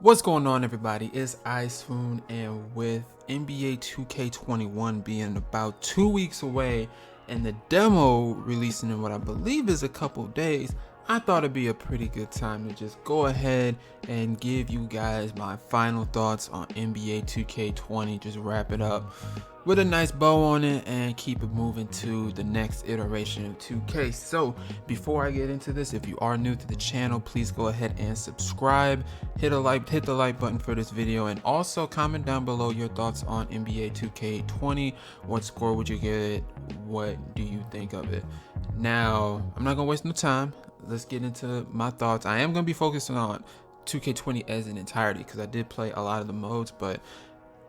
What's going on, everybody? It's iSwune, and with NBA 2K21 being about 2 weeks away and the demo releasing in what I believe is a couple days, I thought it'd be a pretty good time to just go ahead and give you guys my final thoughts on NBA 2K20. Just wrap it up with a nice bow on it and keep it moving to the next iteration of 2K. So before I get into this, if you are new to the channel, please go ahead and subscribe, hit the like button for this video, and also comment down below your thoughts on NBA 2K20. What score would you give it? What do you think of it? Now, I'm not gonna waste no time. Let's get into my thoughts. I am gonna be focusing on 2K20 as an entirety because I did play a lot of the modes, but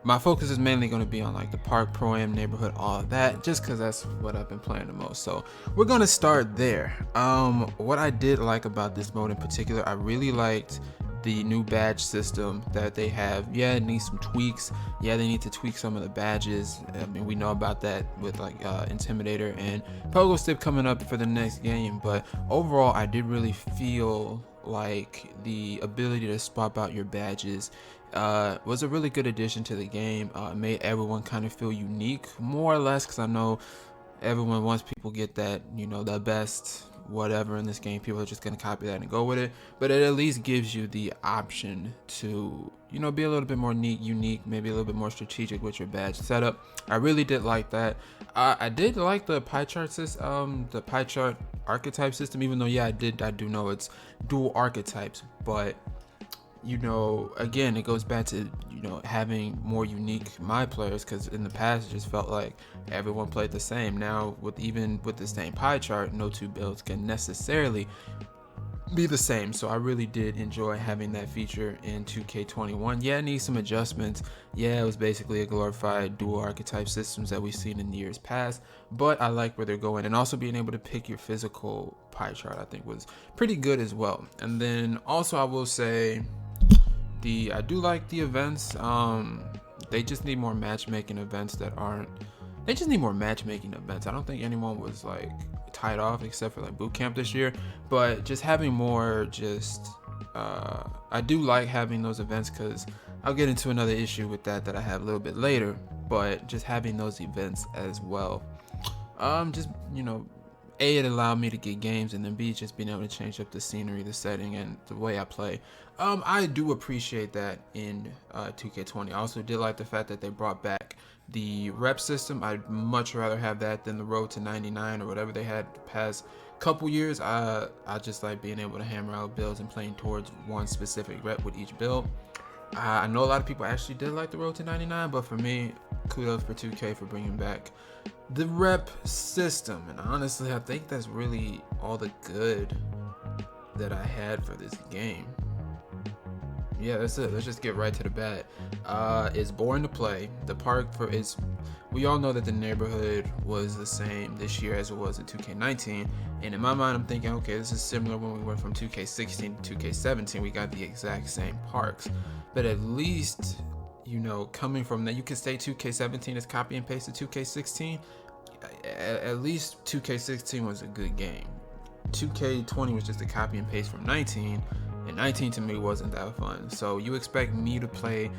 my focus is mainly going to be on like the park, pro-am, neighborhood, all of that, just because that's what I've been playing the most. So we're going to start there. What I did like about this mode in particular, I really liked the new badge system that they have. Yeah, it needs some tweaks. Yeah, they need to tweak some of the badges. I mean, we know about that with like Intimidator and Pogo Stick coming up for the next game, but overall I did really feel like the ability to swap out your badges was a really good addition to the game. It made everyone kind of feel unique, more or less, because I know everyone, once people get that, you know, the best whatever in this game, people are just gonna copy that and go with it. But it at least gives you the option to, you know, be a little bit more unique, maybe a little bit more strategic with your badge setup. I really did like that. I did like the pie chart system, the pie chart archetype system, even though yeah, I do know it's dual archetypes, but you know, again, it goes back to, you know, having more unique my players, because in the past it just felt like everyone played the same. Now even with the same pie chart, no two builds can necessarily be the same. So I really did enjoy having that feature in 2K21. Yeah, it needs some adjustments. Yeah, it was basically a glorified dual archetype systems that we've seen in years past, but I like where they're going. And also being able to pick your physical pie chart, I think, was pretty good as well. And then also I will say, I do like the events. They just need more matchmaking events that aren't. They just need more matchmaking events. I don't think anyone was like tied off except for like boot camp this year, but just having more. I do like having those events because I'll get into another issue with that I have a little bit later. But just having those events as well, just, you know, A, it allowed me to get games, and then B, just being able to change up the scenery, the setting, and the way I play. I do appreciate that in 2K20. I also did like the fact that they brought back the rep system. I'd much rather have that than the road to 99 or whatever they had the past couple years. I just like being able to hammer out builds and playing towards one specific rep with each build. I know a lot of people actually did like the road to 99, but for me, kudos for 2K for bringing back the rep system. And honestly, I think that's really all the good that I had for this game. Yeah, that's it. Let's just get right to the bat. It's boring to play. The park we all know that the neighborhood was the same this year as it was in 2K19, and in my mind I'm thinking, okay, this is similar when we went from 2K16 to 2K17. We got the exact same parks, but at least, you know, coming from that, you could say 2K17 is copy and paste to 2K16. At least 2K16 was a good game. 2K20 was just a copy and paste from 19, and 19 to me wasn't that fun. So you expect me to play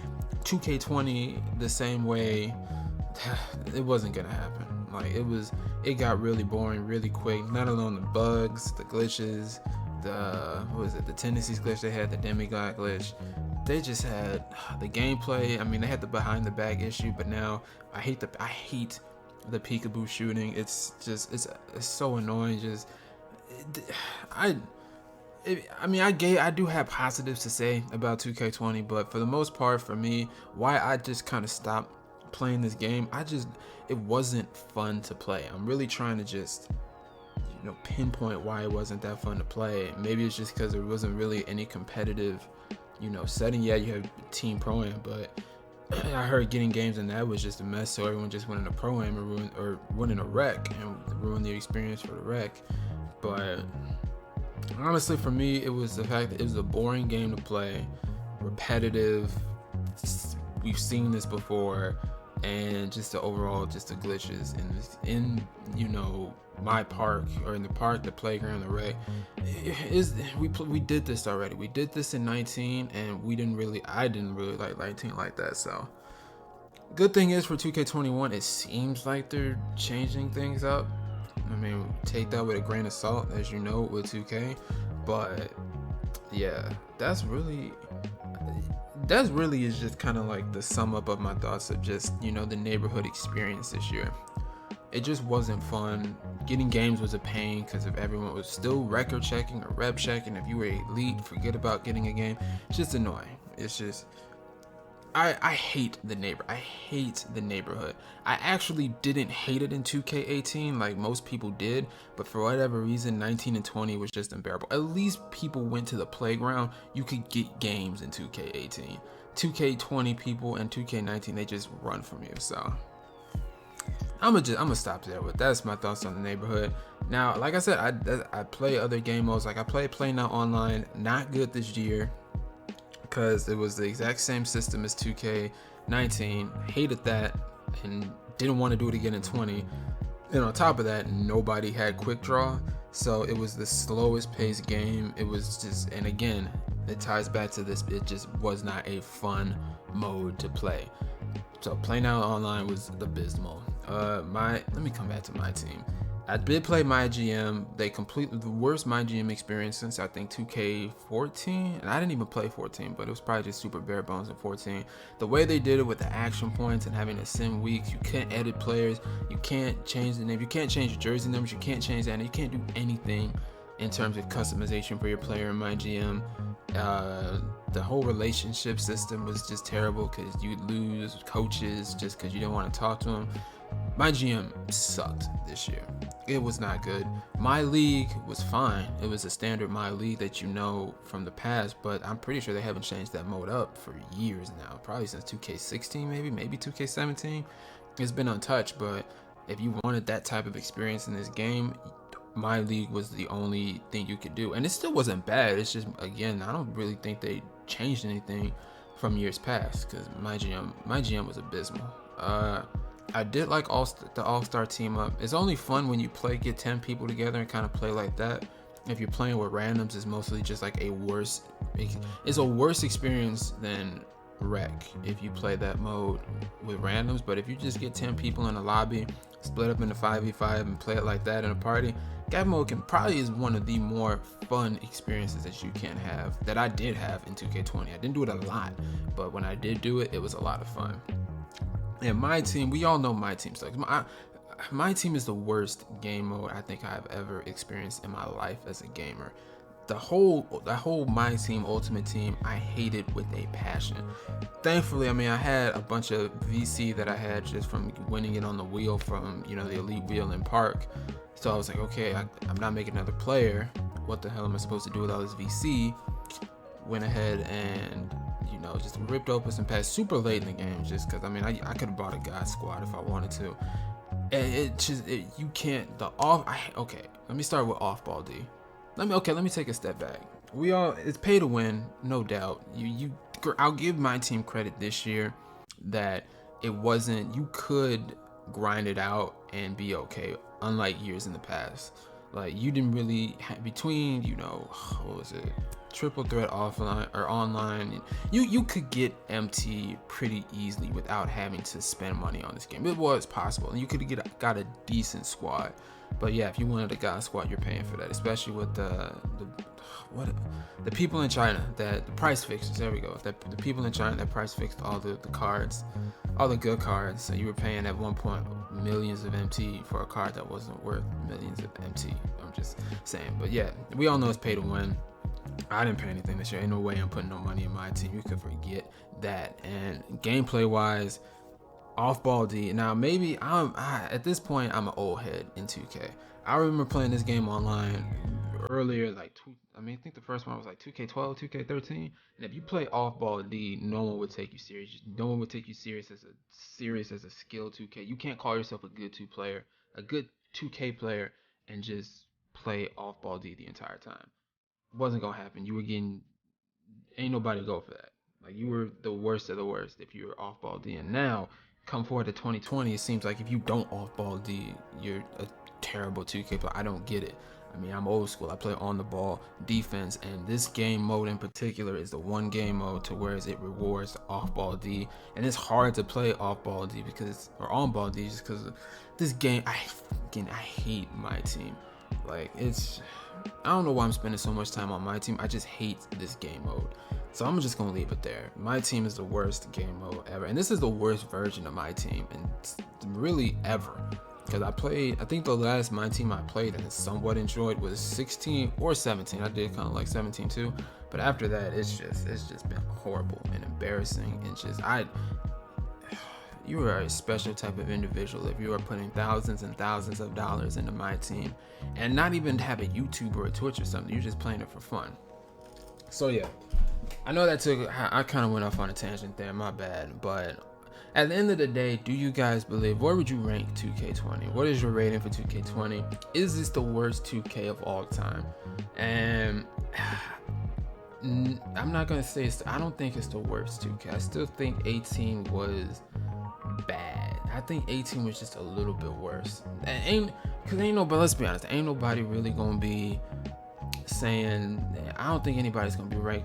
2K20 the same way? It wasn't gonna happen. Like, it got really boring really quick. Not alone the bugs, the glitches, the tendencies glitch they had, the demigod glitch. They just had the gameplay. I mean, they had the behind the back issue, but now I hate the peekaboo shooting. It's so annoying. I do have positives to say about 2K20, but for the most part, for me, why I just kind of stopped playing this game, it wasn't fun to play. I'm really trying to just, you know, pinpoint why it wasn't that fun to play. Maybe it's just because there wasn't really any competitive, you know, setting. Yeah, you have team pro-am, but I heard getting games and that was just a mess, so everyone just went in a pro-am or went in a rec and ruined the experience for the rec. But honestly, for me, it was the fact that it was a boring game to play, repetitive. We've seen this before. and just the overall just the glitches in you know my park, or in the park, the playground, the rec is we did this already. We did this in 19, and I didn't really like 19 like that. So good thing is for 2K21, it seems like they're changing things up. I mean, take that with a grain of salt, as you know, with 2K, but yeah, that's really is just kind of like the sum up of my thoughts of just, the neighborhood experience this year. It just wasn't fun. Getting games was a pain because if everyone was still record checking or rep checking, if you were elite, forget about getting a game. It's just annoying. It's just I hate the neighborhood. I actually didn't hate it in 2K18 like most people did, but for whatever reason 19 and 20 was just unbearable. At least people went to the playground. You could get games in 2K18. 2K20 people and 2K19, they just run from you. So I'm gonna stop there. But that's my thoughts on the neighborhood. Now, like I said, I play other game modes. Like I play now online. Not good this year because it was the exact same system as 2K19. Hated that and didn't want to do it again in 20. And on top of that, nobody had quick draw, so it was the slowest paced game. It was just, and again, it ties back to this. It just was not a fun mode to play. So playing out online was abysmal. Let me come back to my team. I did play my GM. They completely the worst my GM experience since I think 2K14, and I didn't even play 14, but it was probably just super bare bones in 14. The way they did it with the action points and having to sim weeks, you can't edit players, you can't change the name, you can't change your jersey numbers, you can't change that, you can't do anything in terms of customization for your player in my GM. The whole relationship system was just terrible because you'd lose coaches just because you didn't want to talk to them. My GM sucked this year. It was not good. My league was fine. It was a standard my league that you know from the past, but I'm pretty sure they haven't changed that mode up for years now. Probably since 2K16, maybe 2K17. It's been untouched, but if you wanted that type of experience in this game, my league was the only thing you could do. And it still wasn't bad. It's just, again, I don't really think they changed anything from years past because my GM was abysmal. I did like the all-star team up. It's only fun when you get 10 people together and kind of play like that. If you're playing with randoms, it's mostly just like it's a worse experience than rec if you play that mode with randoms. But if you just get 10 people in a lobby, split up into 5v5 and play it like that in a party, that mode probably is one of the more fun experiences that you can have, that I did have in 2K20. I didn't do it a lot, but when I did do it, it was a lot of fun. And my team, we all know my team sucks. My team is the worst game mode I think I've ever experienced in my life as a gamer. The whole my team ultimate team, I hated with a passion. Thankfully, I mean, I had a bunch of VC that I had just from winning it on the wheel from the elite wheel in park. So I was like, okay, I'm not making another player. What the hell am I supposed to do with all this VC? Went ahead and just ripped open some packs super late in the game, just because I could have bought a god squad if I wanted to. And you can't okay, let me start with off ball D. Let me take a step back. It's pay to win, no doubt. I'll give my team credit this year that you could grind it out and be okay, unlike years in the past. Like, you didn't really between what was it, triple threat offline or online, you could get MT pretty easily without having to spend money on this game. It was possible, and you could have got a decent squad. But yeah, if you wanted a god squad, you're paying for that, especially with the people in China that the price fixes. There we go. The people in China that price fixed all the cards, all the good cards. So you were paying at one point millions of MT for a card that wasn't worth millions of MT. I'm just saying. But yeah, we all know it's pay to win. I didn't pay anything this year. Ain't no way I'm putting no money in my team. You could forget that. And gameplay wise, off ball D. Now maybe at this point I'm an old head in 2K. I remember playing this game online earlier, I think the first one was like 2K12, 2K13. And if you play off ball D, no one would take you serious. No one would take you serious as a skill 2K. You can't call yourself a good a good 2K player, and just play off ball D the entire time. Wasn't gonna happen. You were getting, ain't nobody go for that. Like, you were the worst of the worst if you were off ball D. And now come forward to 2020, it seems like if you don't off-ball D, you're a terrible 2K player. I don't get it. I mean, I'm old school. I play on the ball defense, and this game mode in particular is the one game mode to where it rewards off-ball D, and it's hard to play off-ball D or on-ball D just because this game. I hate my team. Like, I don't know why I'm spending so much time on my team. I just hate this game mode. So I'm just gonna leave it there. My team is the worst game mode ever, and this is the worst version of my team, and really ever. Because I think the last my team I played and somewhat enjoyed was 16 or 17. I did kind of like 17 too, but after that, it's just been horrible and embarrassing. And you are a special type of individual if you are putting thousands and thousands of dollars into my team, and not even have a YouTube or a Twitch or something. You're just playing it for fun. So yeah, I know I kind of went off on a tangent there. My bad, but. At the end of the day, do you guys believe, where would you rank 2K20? What is your rating for 2K20? Is this the worst 2K of all time? And I'm not going to say I don't think it's the worst 2K. I still think 18 was bad. I think 18 was just a little bit worse. But let's be honest, ain't nobody really going to be saying, I don't think anybody's going to be right.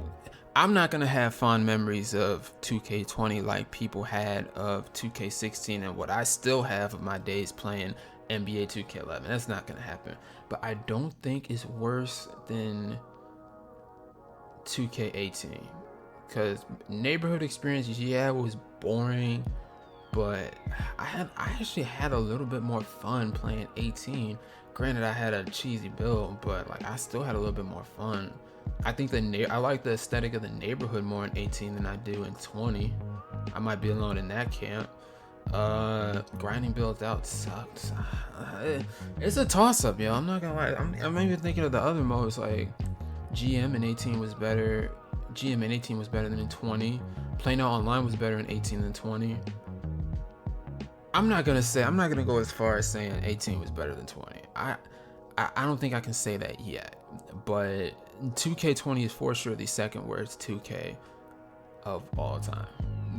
I'm not going to have fond memories of 2K20 like people had of 2K16 and what I still have of my days playing NBA 2K11. That's not going to happen. But I don't think it's worse than 2K18. Because neighborhood experience, yeah, it was boring. But I actually had a little bit more fun playing 18. Granted, I had a cheesy build, but like I still had a little bit more fun. I think I like the aesthetic of the neighborhood more in 18 than I do in 20. I might be alone in that camp. Grinding builds out sucks. It's a toss-up, yo. I'm not gonna lie. I'm even thinking of the other modes, like GM in 18 was better. GM in 18 was better than in 20. Playing out online was better in 18 than 20. I'm not gonna go as far as saying 18 was better than 20. I don't think I can say that yet, but 2K20 is for sure the second worst 2K of all time,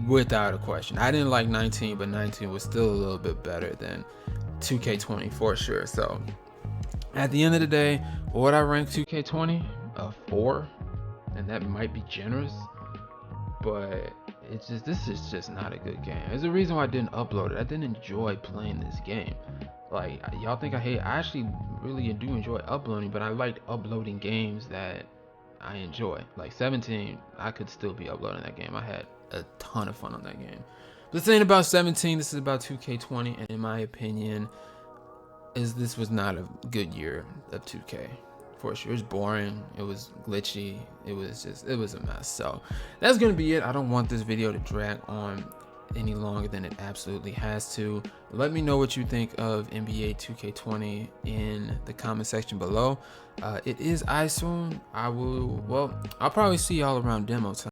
without a question. I didn't like 19, but 19 was still a little bit better than 2K20 for sure. So at the end of the day, would I rank 2K20 a 4? And that might be generous, but this is just not a good game. There's a reason why I didn't upload it. I didn't enjoy playing this game. Like, y'all think I actually really do enjoy uploading, but I liked uploading games that I enjoy. Like 17, I could still be uploading that game. I had a ton of fun on that game. This ain't about 17, this is about 2K20, and in my opinion, this was not a good year of 2K. For sure. It was boring, it was glitchy, it was a mess. So that's gonna be it. I don't want this video to drag on any longer than it absolutely has to. Let me know what you think of NBA 2K20 in the comment section below. It is iSwune. I'll probably see y'all around demo time.